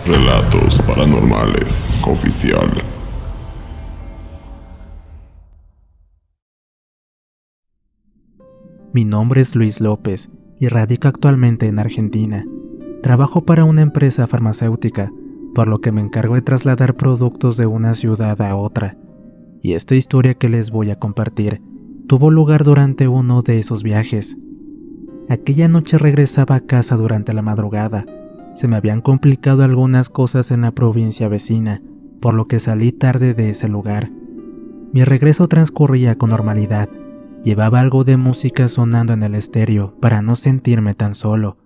Relatos Paranormales Oficial. Mi nombre es Luis López y radico actualmente en Argentina. Trabajo para una empresa farmacéutica, por lo que me encargo de trasladar productos de una ciudad a otra. Y esta historia que les voy a compartir tuvo lugar durante uno de esos viajes. Aquella noche regresaba a casa durante la madrugada. Se me habían complicado algunas cosas en la provincia vecina, por lo que salí tarde de ese lugar. Mi regreso transcurría con normalidad. Llevaba algo de música sonando en el estéreo para no sentirme tan solo,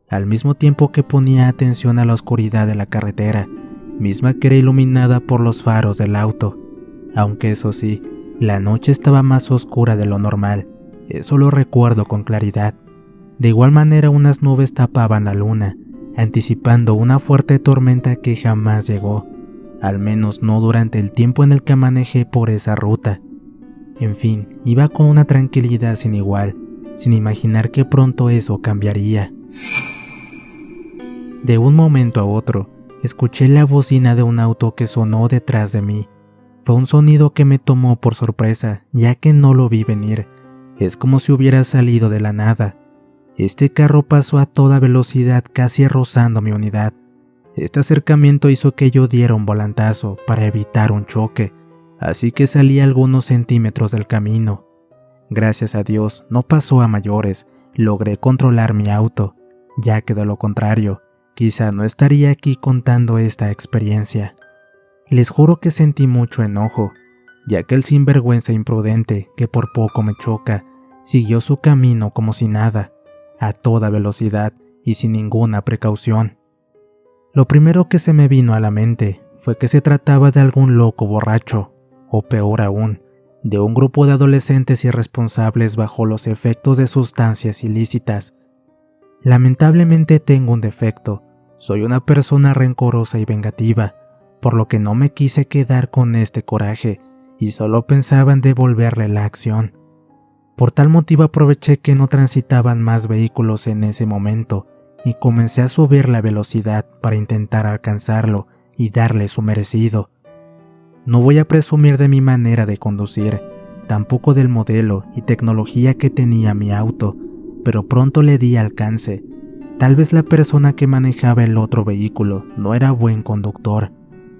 al mismo tiempo que ponía atención a la oscuridad de la carretera, misma que era iluminada por los faros del auto. Aunque eso sí, la noche estaba más oscura de lo normal, eso lo recuerdo con claridad. De igual manera, unas nubes tapaban la luna, anticipando una fuerte tormenta que jamás llegó, al menos no durante el tiempo en el que manejé por esa ruta. En fin, iba con una tranquilidad sin igual, sin imaginar que pronto eso cambiaría. De un momento a otro, escuché la bocina de un auto que sonó detrás de mí. Fue un sonido que me tomó por sorpresa, ya que no lo vi venir. Es como si hubiera salido de la nada. Este carro pasó a toda velocidad, casi rozando mi unidad. Este acercamiento hizo que yo diera un volantazo para evitar un choque, así que salí algunos centímetros del camino. Gracias a Dios, no pasó a mayores, logré controlar mi auto, ya que de lo contrario, quizá no estaría aquí contando esta experiencia. Les juro que sentí mucho enojo, ya que el sinvergüenza imprudente, que por poco me choca, siguió su camino como si nada, a toda velocidad y sin ninguna precaución. Lo primero que se me vino a la mente fue que se trataba de algún loco borracho, o peor aún, de un grupo de adolescentes irresponsables bajo los efectos de sustancias ilícitas. Lamentablemente tengo un defecto, soy una persona rencorosa y vengativa, por lo que no me quise quedar con este coraje y solo pensaba en devolverle la acción. Por tal motivo aproveché que no transitaban más vehículos en ese momento y comencé a subir la velocidad para intentar alcanzarlo y darle su merecido. No voy a presumir de mi manera de conducir, tampoco del modelo y tecnología que tenía mi auto, pero pronto le di alcance. Tal vez la persona que manejaba el otro vehículo no era buen conductor.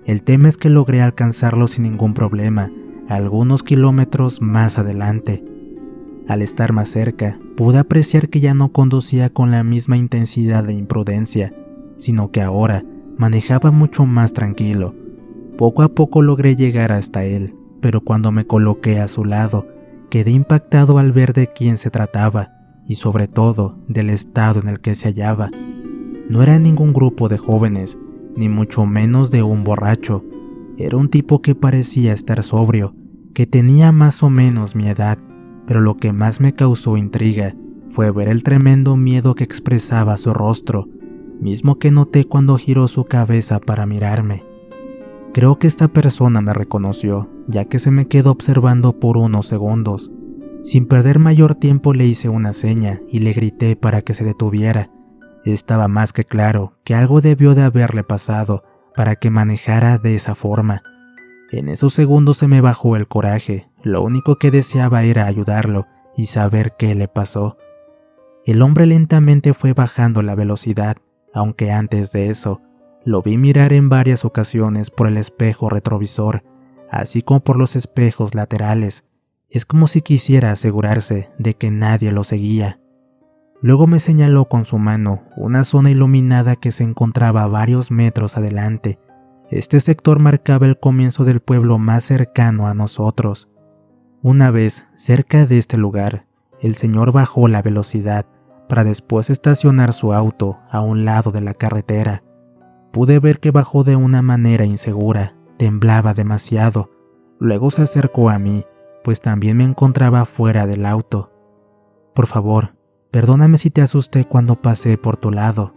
El tema es que logré alcanzarlo sin ningún problema, algunos kilómetros más adelante. Al estar más cerca, pude apreciar que ya no conducía con la misma intensidad de imprudencia, sino que ahora manejaba mucho más tranquilo. Poco a poco logré llegar hasta él, pero cuando me coloqué a su lado, quedé impactado al ver de quién se trataba y sobre todo del estado en el que se hallaba. No era ningún grupo de jóvenes, ni mucho menos de un borracho. Era un tipo que parecía estar sobrio, que tenía más o menos mi edad, pero lo que más me causó intriga fue ver el tremendo miedo que expresaba su rostro, mismo que noté cuando giró su cabeza para mirarme. Creo que esta persona me reconoció, ya que se me quedó observando por unos segundos. Sin perder mayor tiempo le hice una seña y le grité para que se detuviera. Estaba más que claro que algo debió de haberle pasado para que manejara de esa forma. En esos segundos se me bajó el coraje, lo único que deseaba era ayudarlo y saber qué le pasó. El hombre lentamente fue bajando la velocidad, aunque antes de eso, lo vi mirar en varias ocasiones por el espejo retrovisor, así como por los espejos laterales. Es como si quisiera asegurarse de que nadie lo seguía. Luego me señaló con su mano una zona iluminada que se encontraba a varios metros adelante. Este sector marcaba el comienzo del pueblo más cercano a nosotros. Una vez cerca de este lugar, el señor bajó la velocidad para después estacionar su auto a un lado de la carretera. Pude ver que bajó de una manera insegura, temblaba demasiado. Luego se acercó a mí, pues también me encontraba fuera del auto. Por favor, perdóname si te asusté cuando pasé por tu lado.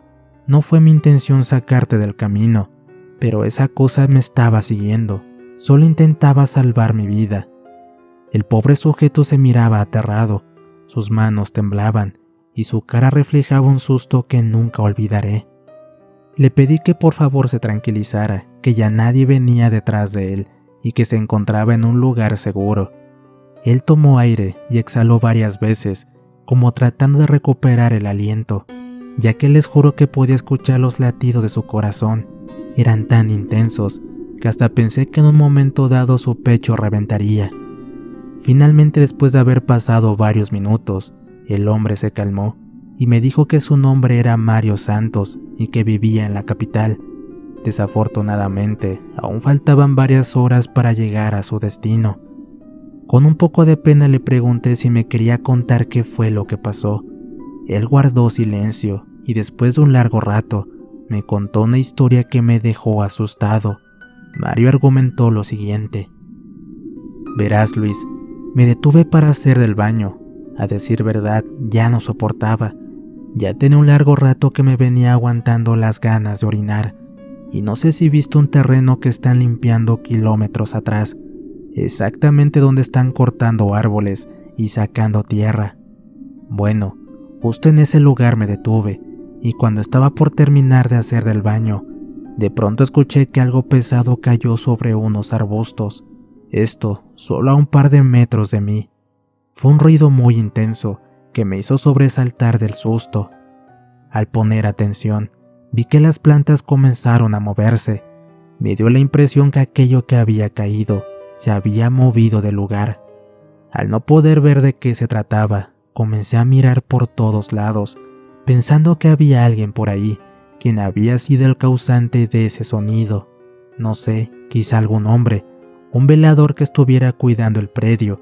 No fue mi intención sacarte del camino, pero esa cosa me estaba siguiendo. Solo intentaba salvar mi vida. El pobre sujeto se miraba aterrado, sus manos temblaban y su cara reflejaba un susto que nunca olvidaré. Le pedí que por favor se tranquilizara, que ya nadie venía detrás de él y que se encontraba en un lugar seguro. Él tomó aire y exhaló varias veces, como tratando de recuperar el aliento, ya que les juro que podía escuchar los latidos de su corazón. Eran tan intensos que hasta pensé que en un momento dado su pecho reventaría. Finalmente, después de haber pasado varios minutos, el hombre se calmó y me dijo que su nombre era Mario Santos y que vivía en la capital. Desafortunadamente, aún faltaban varias horas para llegar a su destino. Con un poco de pena le pregunté si me quería contar qué fue lo que pasó. Él guardó silencio y después de un largo rato me contó una historia que me dejó asustado. Mario argumentó lo siguiente: verás, Luis, me detuve para hacer del baño. A decir verdad, ya no soportaba. Ya tenía un largo rato que me venía aguantando las ganas de orinar. Y no sé si viste un terreno que están limpiando kilómetros atrás, exactamente donde están cortando árboles y sacando tierra. Bueno, justo en ese lugar me detuve, y cuando estaba por terminar de hacer del baño, de pronto escuché que algo pesado cayó sobre unos arbustos. Esto solo a un par de metros de mí. Fue un ruido muy intenso que me hizo sobresaltar del susto. Al poner atención, vi que las plantas comenzaron a moverse. Me dio la impresión que aquello que había caído se había movido del lugar. Al no poder ver de qué se trataba, comencé a mirar por todos lados, pensando que había alguien por ahí, quien había sido el causante de ese sonido. No sé, quizá algún hombre, un velador que estuviera cuidando el predio,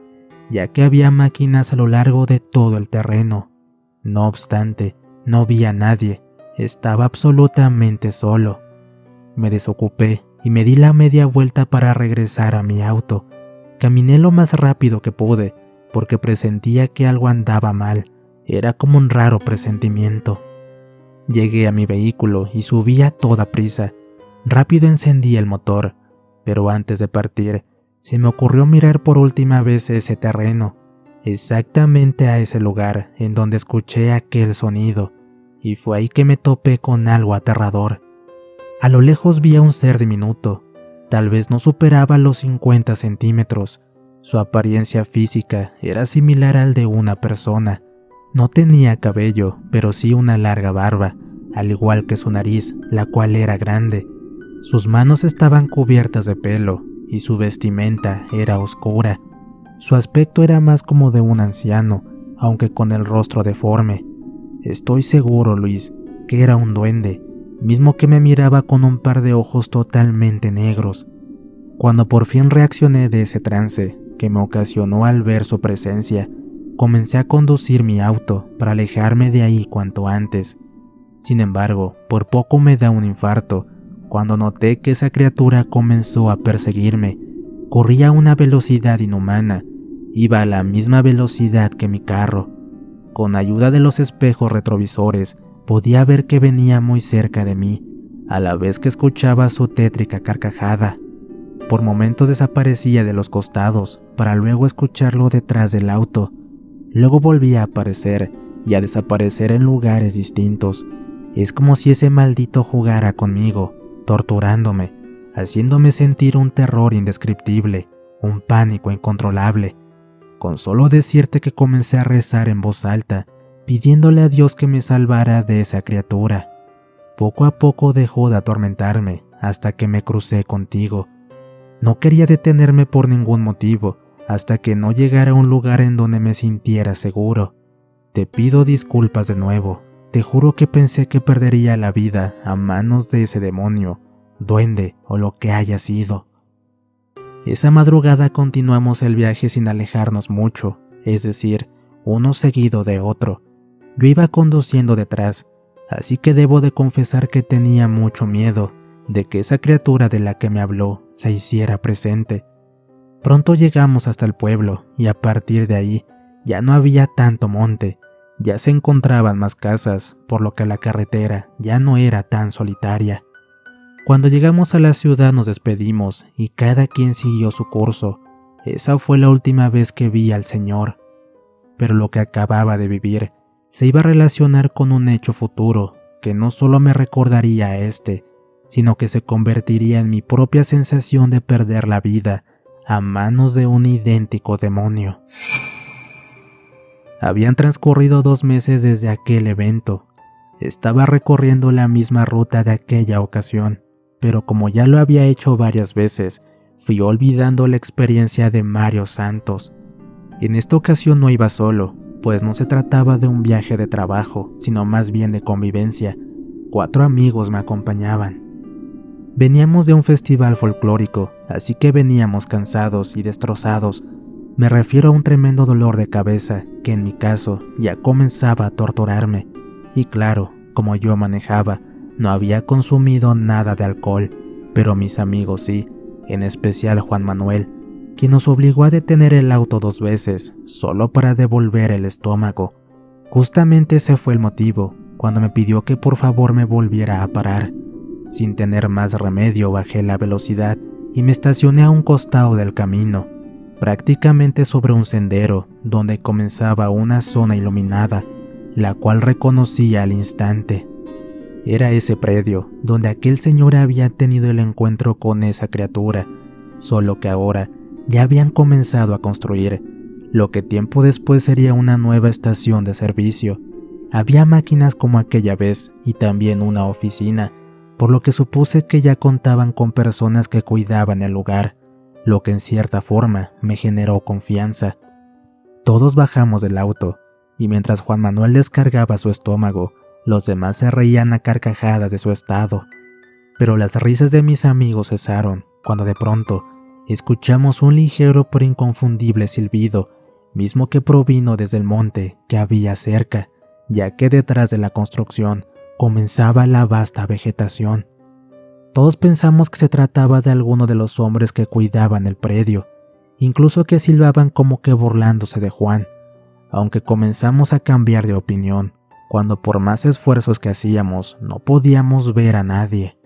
ya que había máquinas a lo largo de todo el terreno. No obstante, no vi a nadie, estaba absolutamente solo. Me desocupé y me di la media vuelta para regresar a mi auto. Caminé lo más rápido que pude, porque presentía que algo andaba mal. Era como un raro presentimiento. Llegué a mi vehículo y subí a toda prisa. Rápido encendí el motor, pero antes de partir, se me ocurrió mirar por última vez ese terreno, exactamente a ese lugar en donde escuché aquel sonido, y fue ahí que me topé con algo aterrador. A lo lejos vi a un ser diminuto, tal vez no superaba los 50 centímetros. Su apariencia física era similar al de una persona. No tenía cabello, pero sí una larga barba, al igual que su nariz, la cual era grande. Sus manos estaban cubiertas de pelo, y su vestimenta era oscura. Su aspecto era más como de un anciano, aunque con el rostro deforme. Estoy seguro, Luis, que era un duende, mismo que me miraba con un par de ojos totalmente negros. Cuando por fin reaccioné de ese trance que me ocasionó al ver su presencia, comencé a conducir mi auto para alejarme de ahí cuanto antes. Sin embargo, por poco me da un infarto cuando noté que esa criatura comenzó a perseguirme. Corría a una velocidad inhumana, iba a la misma velocidad que mi carro. Con ayuda de los espejos retrovisores, podía ver que venía muy cerca de mí, a la vez que escuchaba su tétrica carcajada. Por momentos desaparecía de los costados, para luego escucharlo detrás del auto. Luego volvía a aparecer y a desaparecer en lugares distintos. Es como si ese maldito jugara conmigo, torturándome, haciéndome sentir un terror indescriptible, un pánico incontrolable. Con solo decirte que comencé a rezar en voz alta, pidiéndole a Dios que me salvara de esa criatura. Poco a poco dejó de atormentarme hasta que me crucé contigo. No quería detenerme por ningún motivo hasta que no llegara a un lugar en donde me sintiera seguro. Te pido disculpas de nuevo. Te juro que pensé que perdería la vida a manos de ese demonio, duende o lo que haya sido. Esa madrugada continuamos el viaje sin alejarnos mucho, es decir, uno seguido de otro. Yo iba conduciendo detrás, así que debo de confesar que tenía mucho miedo de que esa criatura de la que me habló se hiciera presente. Pronto llegamos hasta el pueblo y a partir de ahí ya no había tanto monte, ya se encontraban más casas, por lo que la carretera ya no era tan solitaria. Cuando llegamos a la ciudad nos despedimos y cada quien siguió su curso. Esa fue la última vez que vi al Señor. Pero lo que acababa de vivir se iba a relacionar con un hecho futuro que no solo me recordaría a sino que se convertiría en mi propia sensación de perder la vida a manos de un idéntico demonio. Habían transcurrido 2 meses desde aquel evento. Estaba recorriendo la misma ruta de aquella ocasión, pero como ya lo había hecho varias veces, fui olvidando la experiencia de Mario Santos. En esta ocasión no iba solo, pues no se trataba de un viaje de trabajo, sino más bien de convivencia. 4 amigos me acompañaban. Veníamos de un festival folclórico, así que veníamos cansados y destrozados. Me refiero a un tremendo dolor de cabeza que en mi caso ya comenzaba a torturarme. Y claro, como yo manejaba, no había consumido nada de alcohol, pero mis amigos sí, en especial Juan Manuel, quien nos obligó a detener el auto 2 veces, solo para devolver el estómago. Justamente ese fue el motivo, cuando me pidió que por favor me volviera a parar. Sin tener más remedio bajé la velocidad y me estacioné a un costado del camino, prácticamente sobre un sendero donde comenzaba una zona iluminada, la cual reconocí al instante. Era ese predio donde aquel señor había tenido el encuentro con esa criatura, solo que ahora ya habían comenzado a construir lo que tiempo después sería una nueva estación de servicio. Había máquinas como aquella vez y también una oficina, por lo que supuse que ya contaban con personas que cuidaban el lugar, lo que en cierta forma me generó confianza. Todos bajamos del auto, y mientras Juan Manuel descargaba su estómago, los demás se reían a carcajadas de su estado. Pero las risas de mis amigos cesaron, cuando de pronto escuchamos un ligero pero inconfundible silbido, mismo que provino desde el monte que había cerca, ya que detrás de la construcción comenzaba la vasta vegetación. Todos pensamos que se trataba de alguno de los hombres que cuidaban el predio, incluso que silbaban como que burlándose de Juan, aunque comenzamos a cambiar de opinión, cuando por más esfuerzos que hacíamos no podíamos ver a nadie.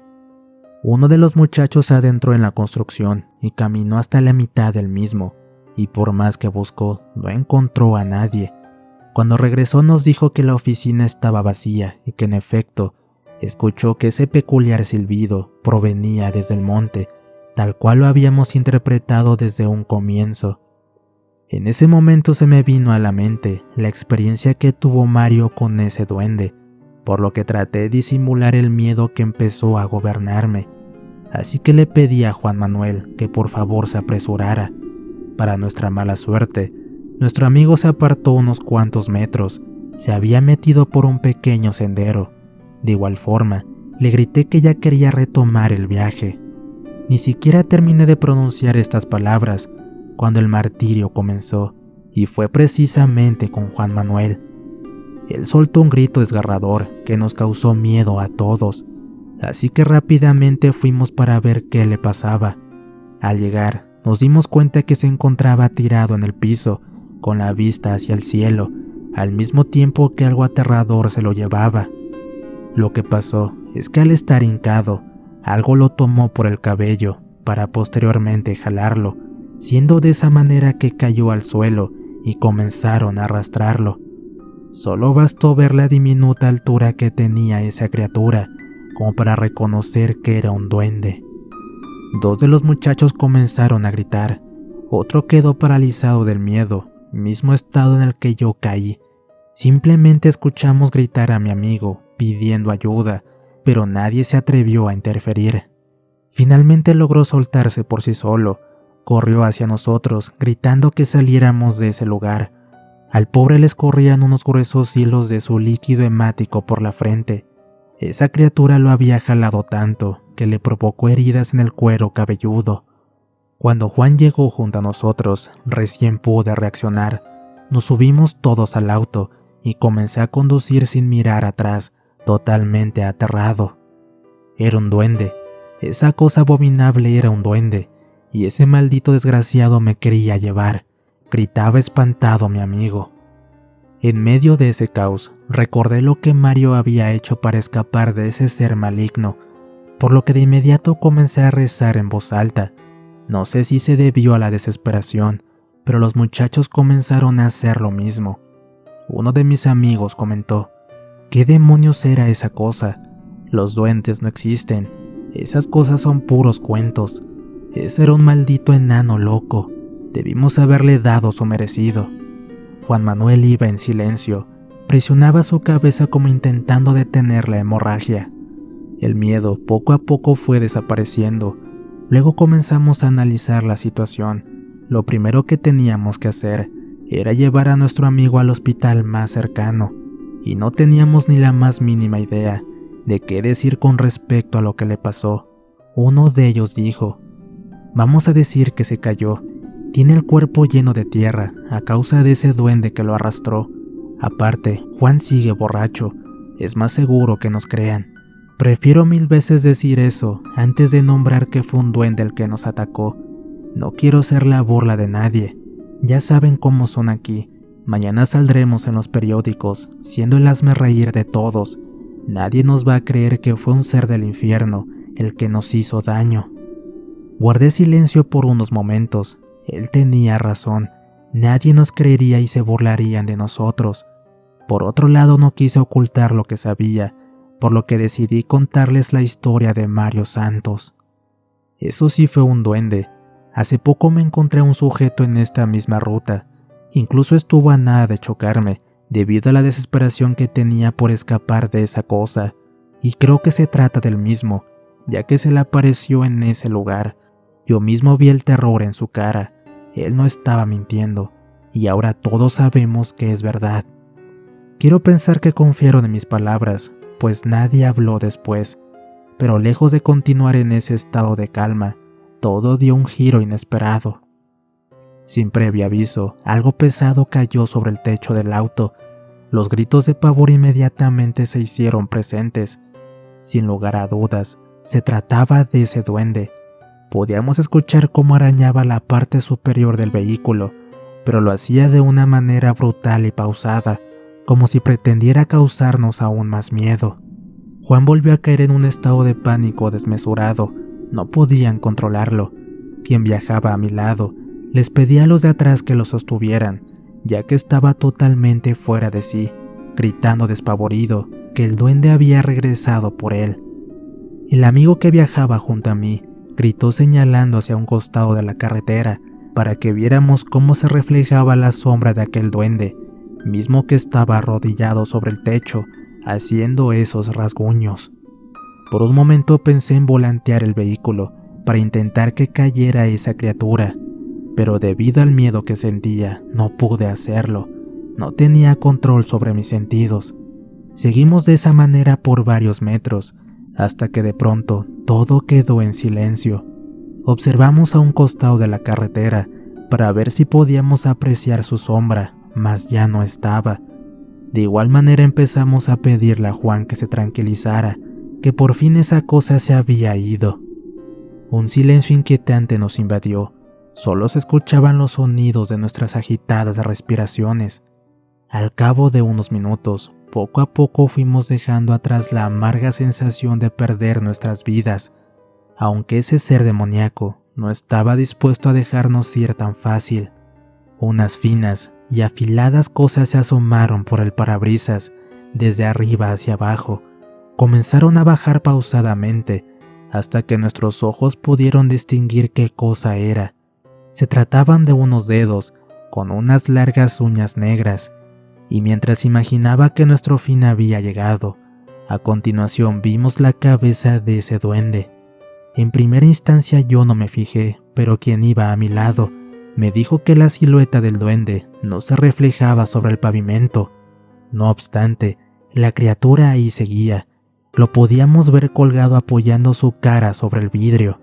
Uno de los muchachos se adentró en la construcción y caminó hasta la mitad del mismo, y por más que buscó, no encontró a nadie. Cuando regresó nos dijo que la oficina estaba vacía y que en efecto escuchó que ese peculiar silbido provenía desde el monte, tal cual lo habíamos interpretado desde un comienzo. En ese momento se me vino a la mente la experiencia que tuvo Mario con ese duende, por lo que traté de disimular el miedo que empezó a gobernarme. Así que le pedí a Juan Manuel que por favor se apresurara. Para nuestra mala suerte, nuestro amigo se apartó unos cuantos metros, se había metido por un pequeño sendero. De igual forma, le grité que ya quería retomar el viaje. Ni siquiera terminé de pronunciar estas palabras cuando el martirio comenzó, y fue precisamente con Juan Manuel. Él soltó un grito desgarrador que nos causó miedo a todos, así que rápidamente fuimos para ver qué le pasaba. Al llegar, nos dimos cuenta que se encontraba tirado en el piso, con la vista hacia el cielo, al mismo tiempo que algo aterrador se lo llevaba. Lo que pasó es que al estar hincado, algo lo tomó por el cabello para posteriormente jalarlo, siendo de esa manera que cayó al suelo y comenzaron a arrastrarlo. Solo bastó ver la diminuta altura que tenía esa criatura como para reconocer que era un duende. 2 de los muchachos comenzaron a gritar, otro quedó paralizado del miedo, mismo estado en el que yo caí. Simplemente escuchamos gritar a mi amigo pidiendo ayuda, pero nadie se atrevió a interferir. Finalmente logró soltarse por sí solo, corrió hacia nosotros gritando que saliéramos de ese lugar. Al pobre le escorrían unos gruesos hilos de su líquido hemático por la frente. Esa criatura lo había jalado tanto que le provocó heridas en el cuero cabelludo. Cuando Juan llegó junto a nosotros, recién pude reaccionar. Nos subimos todos al auto y comencé a conducir sin mirar atrás, totalmente aterrado. Era un duende. Esa cosa abominable era un duende, y ese maldito desgraciado me quería llevar. Gritaba espantado mi amigo. En medio de ese caos, recordé lo que Mario había hecho para escapar de ese ser maligno, por lo que de inmediato comencé a rezar en voz alta. No sé si se debió a la desesperación, pero los muchachos comenzaron a hacer lo mismo. Uno de mis amigos comentó: ¿Qué demonios era esa cosa? Los duendes no existen. Esas cosas son puros cuentos. Ese era un maldito enano loco. Debimos haberle dado su merecido. Juan Manuel iba en silencio. Presionaba su cabeza como intentando detener la hemorragia. El miedo poco a poco fue desapareciendo. Luego comenzamos a analizar la situación. Lo primero que teníamos que hacer era llevar a nuestro amigo al hospital más cercano, y no teníamos ni la más mínima idea de qué decir con respecto a lo que le pasó. Uno de ellos dijo: «Vamos a decir que se cayó. Tiene el cuerpo lleno de tierra a causa de ese duende que lo arrastró. Aparte, Juan sigue borracho. Es más seguro que nos crean». Prefiero 1000 veces decir eso antes de nombrar que fue un duende el que nos atacó. No quiero ser la burla de nadie. Ya saben cómo son aquí. Mañana saldremos en los periódicos, siendo el hazmerreír de todos. Nadie nos va a creer que fue un ser del infierno el que nos hizo daño. Guardé silencio por unos momentos. Él tenía razón. Nadie nos creería y se burlarían de nosotros. Por otro lado, no quise ocultar lo que sabía, por lo que decidí contarles la historia de Mario Santos. Eso sí fue un duende. Hace poco me encontré a un sujeto en esta misma ruta. Incluso estuvo a nada de chocarme, debido a la desesperación que tenía por escapar de esa cosa. Y creo que se trata del mismo, ya que se le apareció en ese lugar. Yo mismo vi el terror en su cara. Él no estaba mintiendo, y ahora todos sabemos que es verdad. Quiero pensar que confiaron en mis palabras, pues nadie habló después, pero lejos de continuar en ese estado de calma, todo dio un giro inesperado. Sin previo aviso, algo pesado cayó sobre el techo del auto. Los gritos de pavor inmediatamente se hicieron presentes. Sin lugar a dudas, se trataba de ese duende. Podíamos escuchar cómo arañaba la parte superior del vehículo, pero lo hacía de una manera brutal y pausada, como si pretendiera causarnos aún más miedo. Juan volvió a caer en un estado de pánico desmesurado. No podían controlarlo. Quien viajaba a mi lado les pedía a los de atrás que lo sostuvieran, ya que estaba totalmente fuera de sí, gritando despavorido que el duende había regresado por él. El amigo que viajaba junto a mí gritó señalando hacia un costado de la carretera para que viéramos cómo se reflejaba la sombra de aquel duende, mismo que estaba arrodillado sobre el techo, haciendo esos rasguños. Por un momento pensé en volantear el vehículo para intentar que cayera esa criatura, pero debido al miedo que sentía, no pude hacerlo. No tenía control sobre mis sentidos. Seguimos de esa manera por varios metros, hasta que de pronto todo quedó en silencio. Observamos a un costado de la carretera para ver si podíamos apreciar su sombra, mas ya no estaba. De igual manera empezamos a pedirle a Juan que se tranquilizara, que por fin esa cosa se había ido. Un silencio inquietante nos invadió. Solo se escuchaban los sonidos de nuestras agitadas respiraciones. Al cabo de unos minutos, poco a poco fuimos dejando atrás la amarga sensación de perder nuestras vidas, aunque ese ser demoníaco no estaba dispuesto a dejarnos ir tan fácil. Unas finas y afiladas cosas se asomaron por el parabrisas, desde arriba hacia abajo. Comenzaron a bajar pausadamente, hasta que nuestros ojos pudieron distinguir qué cosa era. Se trataban de unos dedos, con unas largas uñas negras, y mientras imaginaba que nuestro fin había llegado, a continuación vimos la cabeza de ese duende. En primera instancia yo no me fijé, pero quien iba a mi lado me dijo que la silueta del duende no se reflejaba sobre el pavimento. No obstante, la criatura ahí seguía. Lo podíamos ver colgado apoyando su cara sobre el vidrio.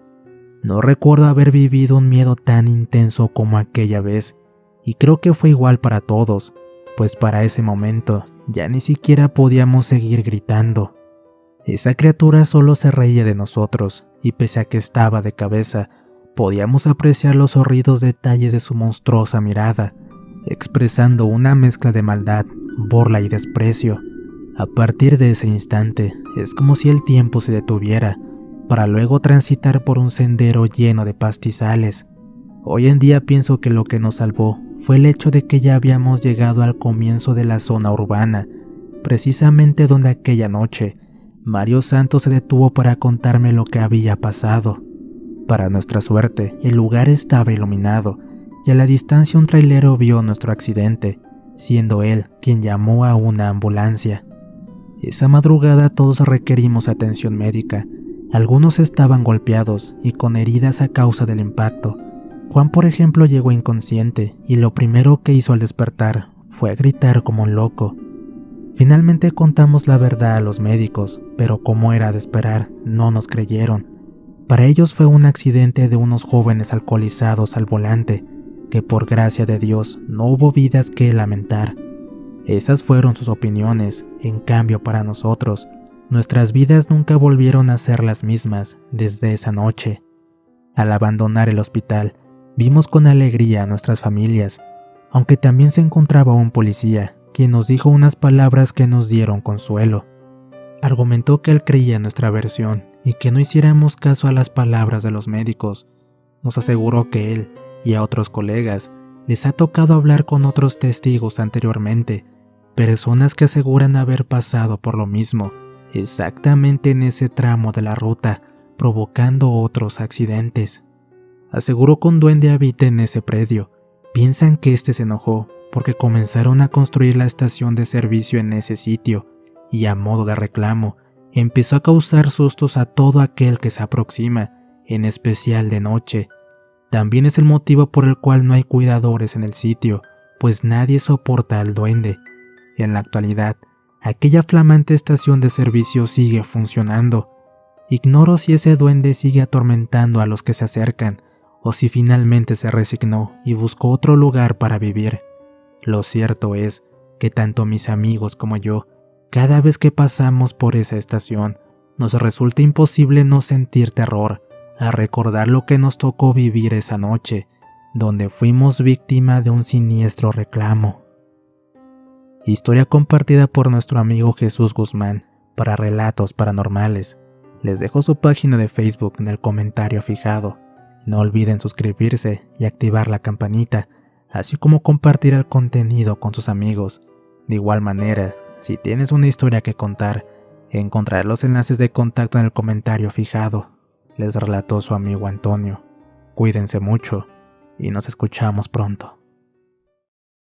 No recuerdo haber vivido un miedo tan intenso como aquella vez, y creo que fue igual para todos, pues para ese momento ya ni siquiera podíamos seguir gritando. Esa criatura solo se reía de nosotros, y pese a que estaba de cabeza, podíamos apreciar los horridos detalles de su monstruosa mirada, expresando una mezcla de maldad, burla y desprecio. A partir de ese instante, es como si el tiempo se detuviera, para luego transitar por un sendero lleno de pastizales. Hoy en día pienso que lo que nos salvó fue el hecho de que ya habíamos llegado al comienzo de la zona urbana, precisamente donde aquella noche Mario Santos se detuvo para contarme lo que había pasado. Para nuestra suerte, el lugar estaba iluminado y a la distancia un trailero vio nuestro accidente, siendo él quien llamó a una ambulancia. Esa madrugada todos requerimos atención médica. Algunos estaban golpeados y con heridas a causa del impacto. Juan, por ejemplo, llegó inconsciente y lo primero que hizo al despertar fue gritar como un loco. Finalmente contamos la verdad a los médicos, pero como era de esperar, no nos creyeron. Para ellos fue un accidente de unos jóvenes alcoholizados al volante, que por gracia de Dios no hubo vidas que lamentar. Esas fueron sus opiniones. En cambio, para nosotros, nuestras vidas nunca volvieron a ser las mismas desde esa noche. Al abandonar el hospital, vimos con alegría a nuestras familias, aunque también se encontraba un policía, quien nos dijo unas palabras que nos dieron consuelo. Argumentó que él creía en nuestra versión y que no hiciéramos caso a las palabras de los médicos. Nos aseguró que él y a otros colegas les ha tocado hablar con otros testigos anteriormente, personas que aseguran haber pasado por lo mismo, exactamente en ese tramo de la ruta, provocando otros accidentes. Aseguró que un duende habita en ese predio. Piensan que este se enojó porque comenzaron a construir la estación de servicio en ese sitio y a modo de reclamo empezó a causar sustos a todo aquel que se aproxima, en especial de noche. También es el motivo por el cual no hay cuidadores en el sitio, pues nadie soporta al duende. En la actualidad, aquella flamante estación de servicio sigue funcionando. Ignoro si ese duende sigue atormentando a los que se acercan, o si finalmente se resignó y buscó otro lugar para vivir. Lo cierto es que tanto mis amigos como yo, cada vez que pasamos por esa estación, nos resulta imposible no sentir terror a recordar lo que nos tocó vivir esa noche, donde fuimos víctima de un siniestro reclamo. Historia compartida por nuestro amigo Jesús Guzmán para Relatos Paranormales. Les dejo su página de Facebook en el comentario fijado. No olviden suscribirse y activar la campanita, así como compartir el contenido con sus amigos. De igual manera, si tienes una historia que contar, encontrarás los enlaces de contacto en el comentario fijado. Les relató su amigo Antonio. Cuídense mucho y nos escuchamos pronto.